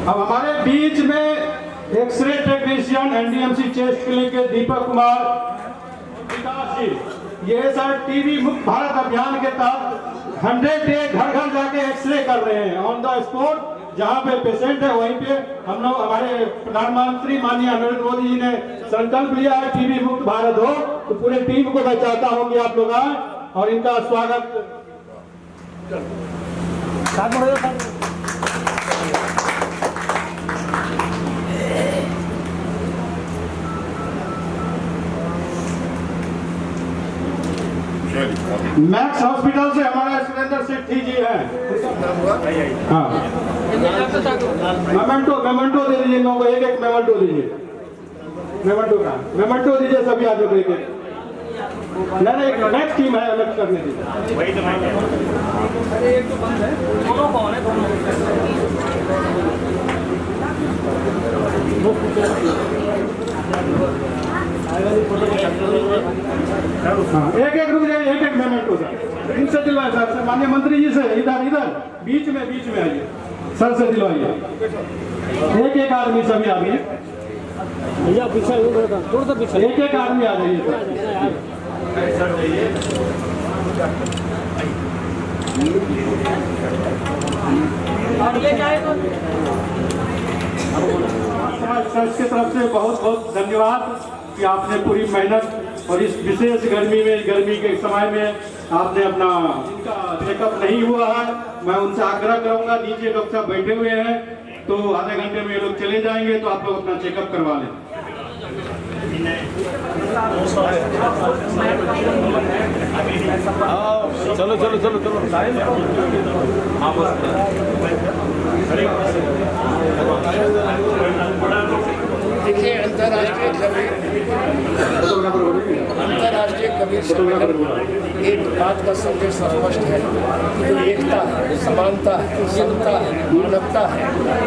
अब हमारे बीच में X-ray technician NDMC chest clinic के दीपक कुमार विकास जी, ये सर टीबी मुक्त भारत अभियान के तहत 100 डे घर घर जाके एक्सरे कर रहे हैं ऑन द स्पॉट। जहाँ पे पेशेंट है वहीं पे हम लोग, हमारे प्रधानमंत्री माननीय नरेंद्र मोदी जी ने संकल्प लिया है टीबी मुक्त भारत हो, तो पूरे टीम को मैं चाहता हूँ कि आप लोग आए और इनका स्वागत। मैक्स हॉस्पिटल से हमारे सुरेंद्र सेठी जी हैं। हाँ, मेमेंटो दे दीजिए, लोगों को एक एक मेमेंटो दीजिए। मेमेंटो दीजिए सभी आदमी को एक एक। नहीं, एक नेक्स्ट टीम है, अलग करने दीजिए। वही तो अरे एक तो बंद है, दोनों कौन है, दोनों हाँ, एक रुक जाइए, एक मेमेंटो सर, इनसे दिलवाए सर, माननीय मंत्री जी से, इधर बीच में आइए, सर से दिलवाइए। एक आदमी, सभी आदमी भैया पीछे, थोड़ा सा पीछे, एक आदमी आ जाइए सर। की तरफ से बहुत बहुत धन्यवाद कि आपने पूरी मेहनत और इस विशेष गर्मी के समय में आपने अपना, जिनका चेकअप नहीं हुआ है, मैं उनसे आग्रह करूंगा, नीचे डॉक्टर साहब बैठे हुए हैं, तो आधे घंटे में ये लोग चले जाएंगे, तो आप लोग अपना चेकअप करवा लें। चलो देखिए, अंतर्राष्ट्रीय कबीर सम्मेलन एक बात का संदेश स्पष्ट है कि जो एकता है, समानता है, समता है, मानवता है,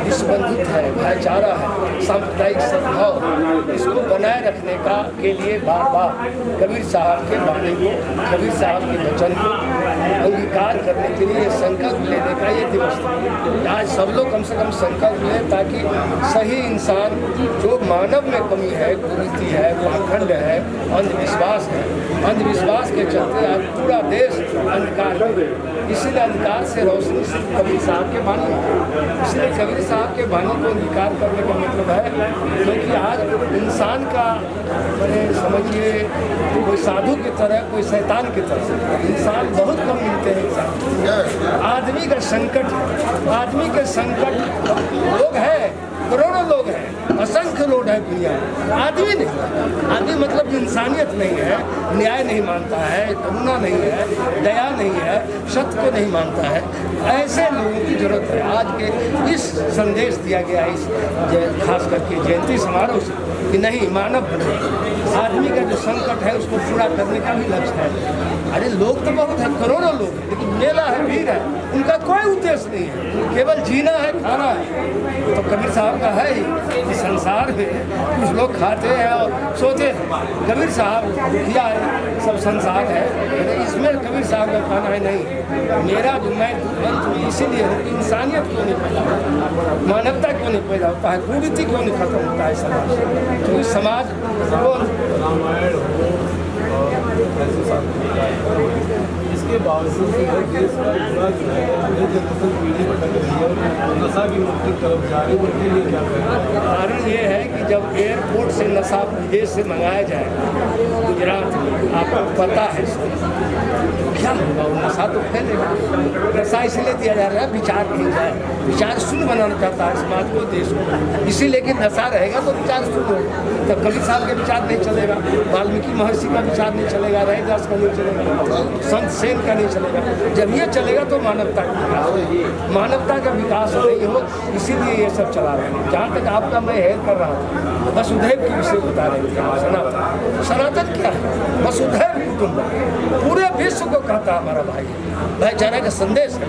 विश्वबंधुत्व है, भाईचारा है, सांप्रदायिक सद्भाव, इसको बनाए रखने के लिए बार बार कबीर साहब के वाणी को, कबीर साहब के वचन को अंगीकार करने के लिए संकल्प लेने का ये दिवस था। आज सब लोग कम से कम संकल्प लें ताकि सही इंसान, जो मानव में कमी है, कुरीति है, पाखंड है, अंधविश्वास है, अंधविश्वास के चलते आज पूरा देश अंधकार में, इसीलिए अंधकार से रोशनी से कबीर साहब के वाणी, इसलिए कबीर साहब के वाणी को अंगीकार करने का मतलब है, क्योंकि आज इंसान का, मैंने समझिए, कोई साधु की तरह, कोई शैतान की तरह इंसान बहुत कम मिलते हैं। इंसान आदमी का संकट है, आदमी के संकट लोग हैं, करोड़ों लोग हैं, असंख्य लोग हैं दुनिया में, आदमी नहीं, आदमी मतलब इंसानियत नहीं है, न्याय नहीं मानता है, करुणा नहीं है, दया नहीं है, सत्य को नहीं मानता है, ऐसे लोगों की जरूरत है। आज के इस संदेश दिया गया इस खास करके जयंती समारोह से कि नहीं, मानव बने, आदमी का जो संकट है उसको पूरा करने का भी लक्ष्य है। अरे लोग तो बहुत है, करोड़ों लोग हैं, लेकिन मेला है, भीड़ है, उनका कोई उद्देश्य नहीं है, केवल जीना है, खाना है। तो कबीर साहब का है ही कि संसार में कुछ लोग खाते हैं और सोते हैं, कबीर साहब दुखिया है, सब संसार है, लेकिन इसमें कबीर साहब का खाना है नहीं। मेरा जो मैं इसीलिए हूँ कि इंसानियत क्यों नहीं पैदा होता, मानवता क्यों नहीं पैदा होता है, कुरीति क्यों नहीं खत्म होता है समाज, क्योंकि समाज को इसके बावजूद जो है देश का पूरा जो है जनपसंद पीढ़ी भटक रही है और नशा की मुक्ति तरफ जा रही है, उनके लिए क्या कहना है? कारण ये है कि जब एयरपोर्ट से नशा विदेश से मंगाया जाए गुजरात में, आपको पता है क्या होगा, वो नशा तो फैलेगा। नशा इसलिए दिया जा रहा है विचार नहीं जाए, विचार शून्य बनाना चाहता है समाज को, देश को, इसीलिए कि नशा रहेगा तो विचार शून्य होगा। तब कबीर साहब के विचार नहीं चलेगा, वाल्मीकि महर्षि का विचार नहीं चलेगा, रैदास का नहीं चलेगा, संत सेन का नहीं चलेगा। जब ये चलेगा तो मानवता का विकास, मानवता का विकास नहीं हो, इसीलिए ये सब चला रहे हैं। जहाँ तक आपका मैं हेर कर रहा था, वसुधैव के विषय बता रहे थे। सनातन, सनातन क्या है? वसुधैव कुटुंबकम, पूरे विश्व को कहता हमारा भाई, भाईचारा का संदेश है।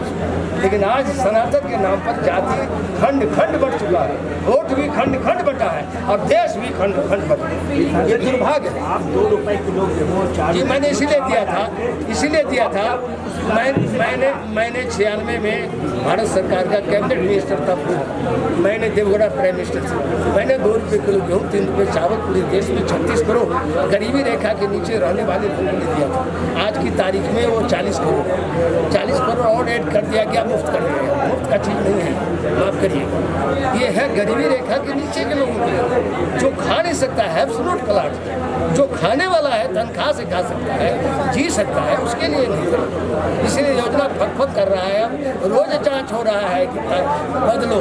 लेकिन आज सनातन के नाम पर जाति खंड खंड बढ़ चुका है, वोट भी खंड खंड बटा है और देश भी खंड खंड बटा है। ये दुर्भाग्य है। आप 2 रुपए किलो गेहूँ जी मैंने इसीलिए दिया था मैंने 96 में भारत सरकार का कैबिनेट मिनिस्टर था, मैंने देवगढ़ प्राइम मिनिस्टर से मैंने 2 रुपये किलो गेहूँ 3 रुपये चावल पूरे देश में 36 करोड़ गरीबी रेखा के नीचे रहने वाले लोगों ने दिया था। आज की तारीख में वो 40 करोड़ और ऐड कर दिया गया, मुफ्त कर दिया गया। मुफ्त का चीज़ नहीं है, माफ़ करिए, ये है गरीबी रेखा के नीचे के लोगों के लिए। जो खा नहीं सकता है एब्सोल्यूट क्लास, जो खाने वाला है तनख्वाह से खा सकता है, जी सकता है, उसके लिए नहीं। इसीलिए योजना फटफट कर रहा है। अब रोज जांच हो रहा है कि बदलो,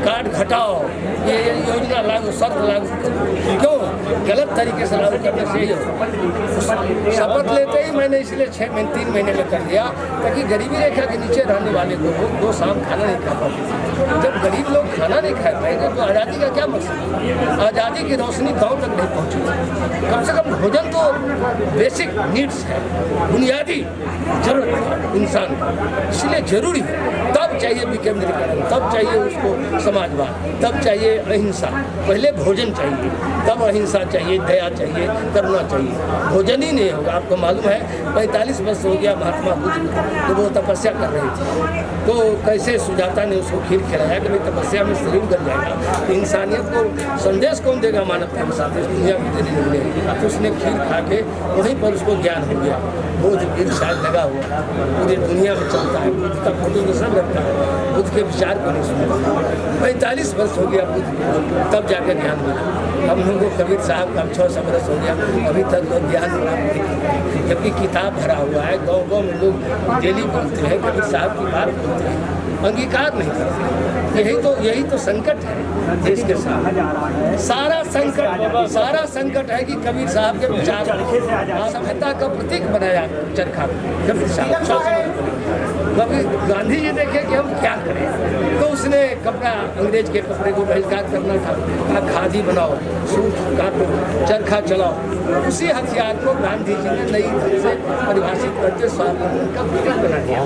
कार्ड घटाओ, ये योजना लागू, शर्त लागू, क्यों गलत तरीके से लागू करने से ही शपथ लेते ही मैंने इसलिए 3 महीने में कर दिया, ताकि गरीबी रेखा के नीचे रहने वाले लोग 2 शाम खाना नहीं खा पाते। जब गरीब लोग खाना नहीं खा पाएंगे तो आज़ादी का क्या मकसद? आज़ादी की रोशनी गाँव तक नहीं पहुँची। कम से कम भोजन तो बेसिक नीड्स है, बुनियादी जरूरत है इंसान का, इसलिए जरूरी है। तब चाहिए विकेंद्रीकरण, तब चाहिए उसको समाजवाद, तब चाहिए अहिंसा। पहले भोजन चाहिए, तब अहिंसा चाहिए, दया चाहिए, करुणा चाहिए। भोजन ही नहीं होगा। आपको मालूम है 45 वर्ष हो गया महात्मा बुद्ध जब वो तपस्या कर रहे थे, तो कैसे सुजाता ने उसको खीर खिलाया कि भाई तपस्या में शरीर कर जाएगा, तो इंसानियत को संदेश कौन देगा मानवता के साथ, इस दुनिया में देने लगे। तो उसने खीर खा के वहीं पर उसको ज्ञान हो गया। बुद्ध गिर शायद लगा हुआ पूरी दुनिया में चलता है, बुद्ध का फोटो तो सब रखता है, बुद्ध के विचार को नहीं सुनता। 45 वर्ष हो गया बुद्ध, तब जाकर ज्ञान मिला। हम लोगों को कबीर साहब का 600 वर्ष हो गया, अभी तक लोग ज्ञान प्राप्त नहीं, जबकि किताब भरा हुआ है। गाँव गाँव में लोग डेली बोलते हैं, कबीर साहब की बात बोलते हैं, अंगीकार नहीं करते। यही तो संकट है देश के साथ। सारा संकट है कि कबीर साहब के विचार सभ्यता का प्रतीक बनाया चरखा कबीर साहब। कभी गांधी जी देखे कि हम क्या करें, तो उसने कपड़ा, अंग्रेज के कपड़े को बहिष्कार करना था, कहा खादी बनाओ, सूट काटो, चरखा चलाओ। उसी हथियार को गांधी जी ने नई ढंग से परिभाषित करके स्वावलंबन का प्रतीक बना दिया।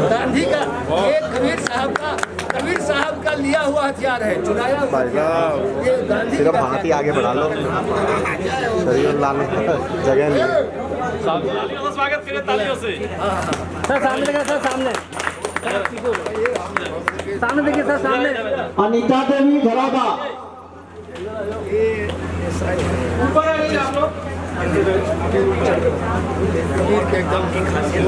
गांधी का एक कबीर साहब का लिया हुआ हथियार है, चुराया हुआ हथियार। ये गांधी सिर्फ हाथ ही आगे बढ़ा लो, शरीर लाने जगह नहीं। स्वागत करें तालियों से। सर सामने देखिए, सर सामने देखिए, सर सामने। अनीता देवी घराबा, ऊपर आइए आप लोग। कबीर के एकदम की खासियत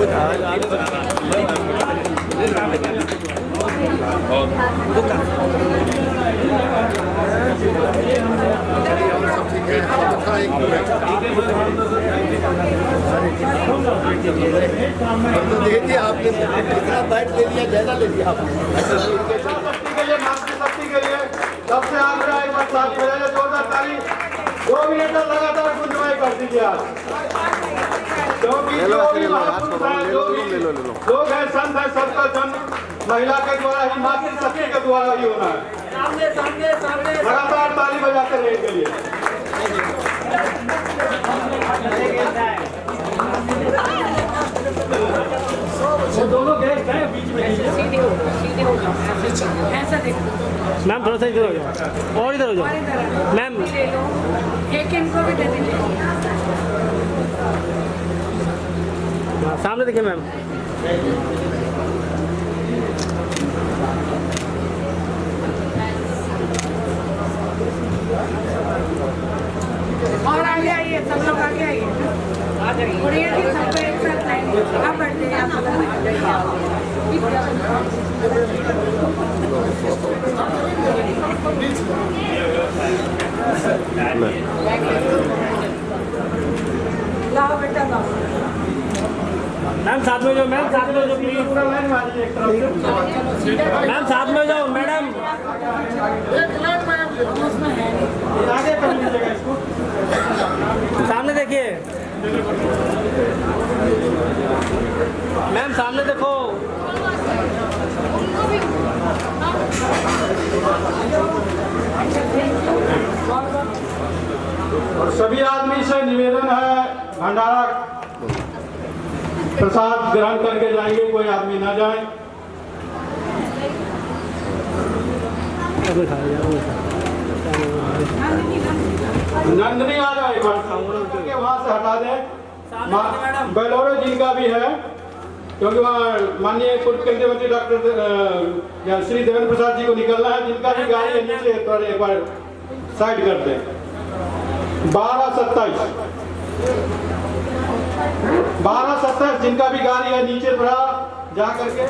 तो देखिए आपने कितना बैठ ले लिया, ज्यादा ले लिया आपने। शक्ति के लिए, मातृशक्ति के लिए सबसे आग्रह एक बार साथ बजाइए, जोरदार ताली। 2 मिनट तक लगातार गुंजवाई कर दीजिए आप, क्योंकि जो भी महापुरुष हैं, जो भी लोग हैं, संत है, सबका जन्म महिला के द्वारा ही, मातृशक्ति के द्वारा ही होना है। लगातार ताली बजाते रहे के लिए। दोनों गेस्ट हैं बीच में, सीधे हो जाओ, ऐसा देखो मैम, थोड़ा सा इधर हो जाओ और इधर हो जाओ मैम। एक इनको भी दे दीजिए। सामने देखिए मैम। और आगे आइए, सब लोग आगे आइए। और ये कि सबको एक साथ लाइन आप बैठते हैं। लाओ बेटा लाओ। मैम साथ में जाओ, मैम साथ में जाओ प्लीज। मैम साथ में जाओ मैडम। सामने देखिए मैम, सामने देखो। और सभी आदमी से निवेदन है, भंडारा प्रसाद ग्रहण करके जाएंगे, कोई आदमी ना जाए। नंदनी आ जाए एक बार, वहाँ से हटा दें। बेलोरो जिनका भी है, क्योंकि वहाँ माननीय पूर्व केंद्रीय मंत्री डॉक्टर श्री देवेंद्र प्रसाद जी को निकलना है, जिनका भी गाड़ी है नीचे एक बार साइड कर दें। 12-27 जिनका भी गाड़ी है नीचे थोड़ा जा करके।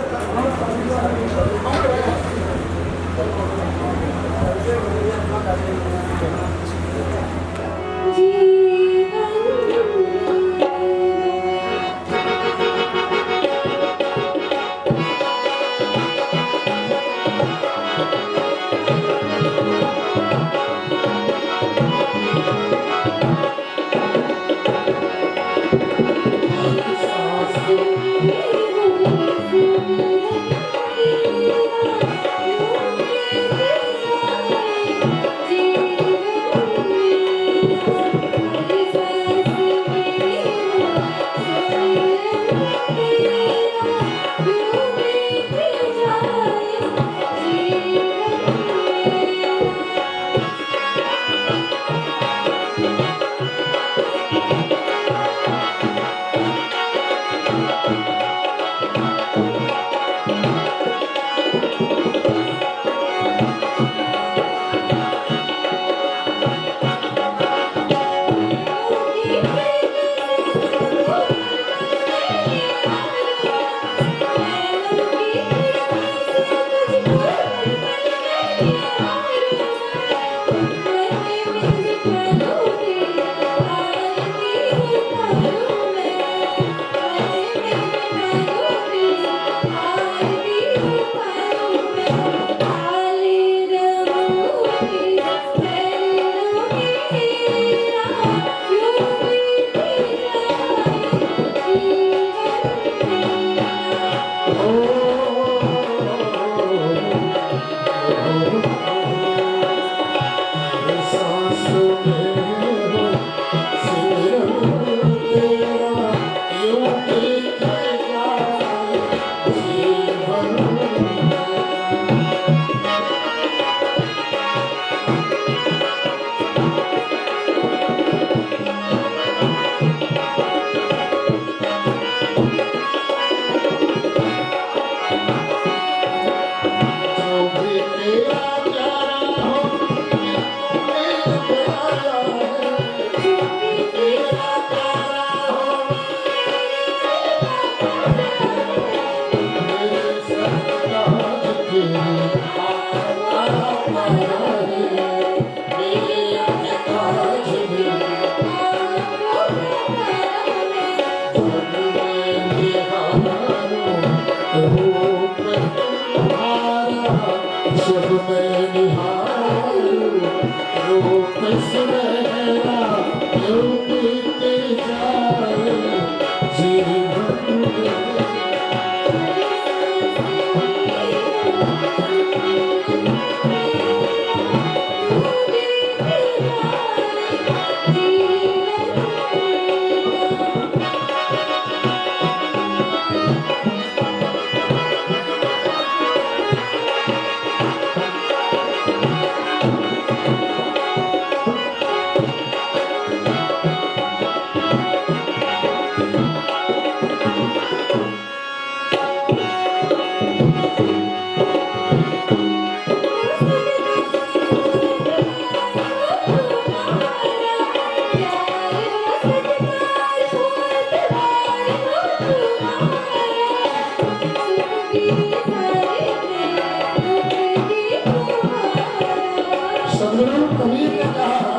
सदगुरु कबीर ने कहा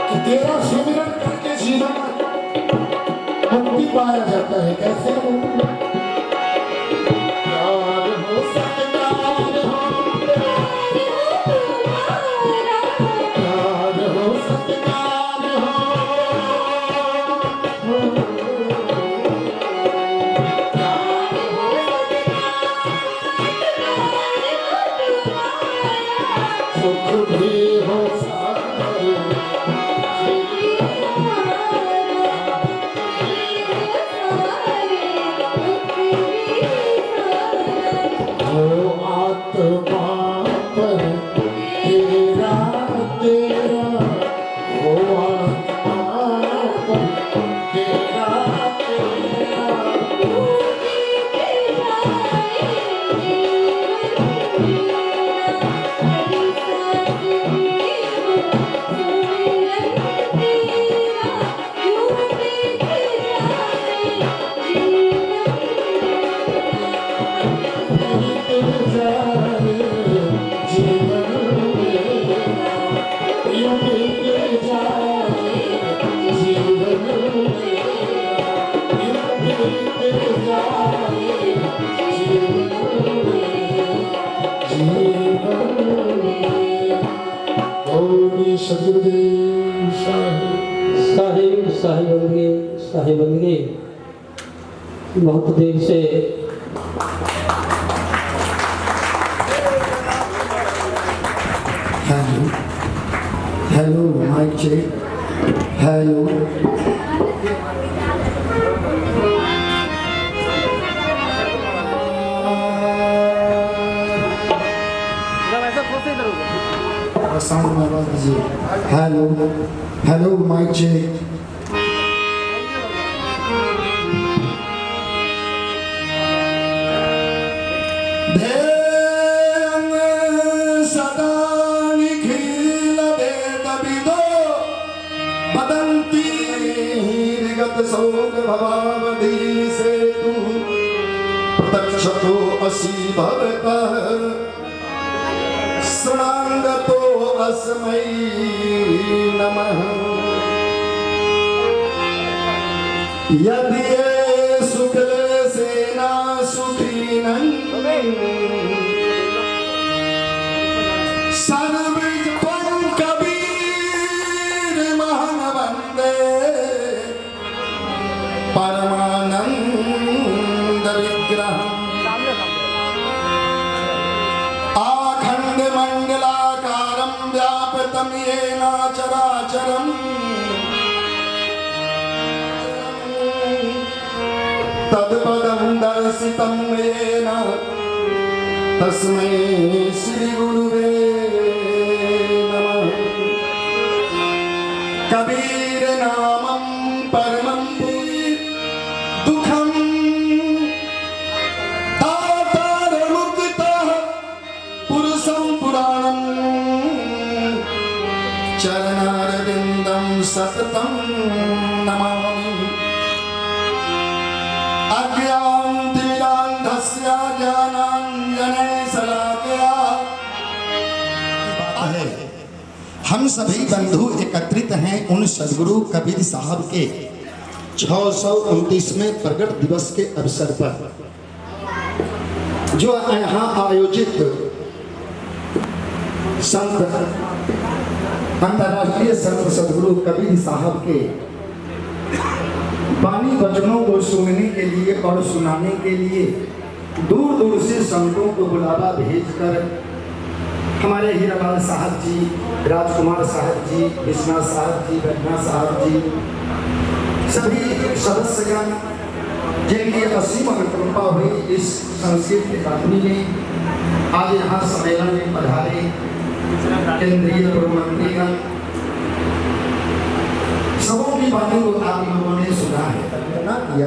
कि तेरा सुमिरन करके जीवन मुक्ति पाया जाता है। कैसे प्यार हो सत्कार हो, प्यार हो सत्कार हो, सुख भी हो सारे, हो आत्मा पर तेरा तेरा, हो आत्मा पर तेरा तेरा। सदगुरुदेव साहिब साहिबंदगी बहुत देर से hello mic check, hello sound में आवाज दीजिए। Hello hello mic check. सदा निखिल वेद विदो वदन्ति विगत शोक भवावधि से तू प्रत्यक्षतो असि भवतः शरणागतो अस्मै नमः। यदि ये शुक्लसेना सुखीनं सर्वं कबीरमहं वन्दे परमानन्दविग्रहम्। आखण्डमण्डलाकारं व्याप्तं येन चराचरम् तत्पदं दर्शितं येन तस्मै श्री गुरुवे नमः। कबीर नामं परमं दुःखं तातारमुक्तः पुरुषं पुराणं चरणारविन्दं सततं नमामि। अज्ञानतिमिरान्धस्य ज्ञानाञ्जने शलाकया हम सभी बंधु एकत्रित हैं उन सदगुरु कबीर साहब के 629वें प्रगट दिवस के अवसर पर, जो यहाँ आयोजित संत अंतर्राष्ट्रीय संत सदगुरु कबीर साहब के वाणी वचनों को सुनने के लिए और सुनाने के लिए दूर दूर से संतों को बुलावा भेजकर हमारे हीरालाल साहब जी, राजकुमार साहब जी, विश्वनाथ साहब जी, रत्ना साहब जी, सभी सदस्यगण जिनकी असीम कृपा हुई इस संस्कृत अकादमी में आज यहाँ सम्मेलन में पधारे केंद्रीय गृह मंत्रीगण, सबों की बातों को आप लोगों ने सुना है।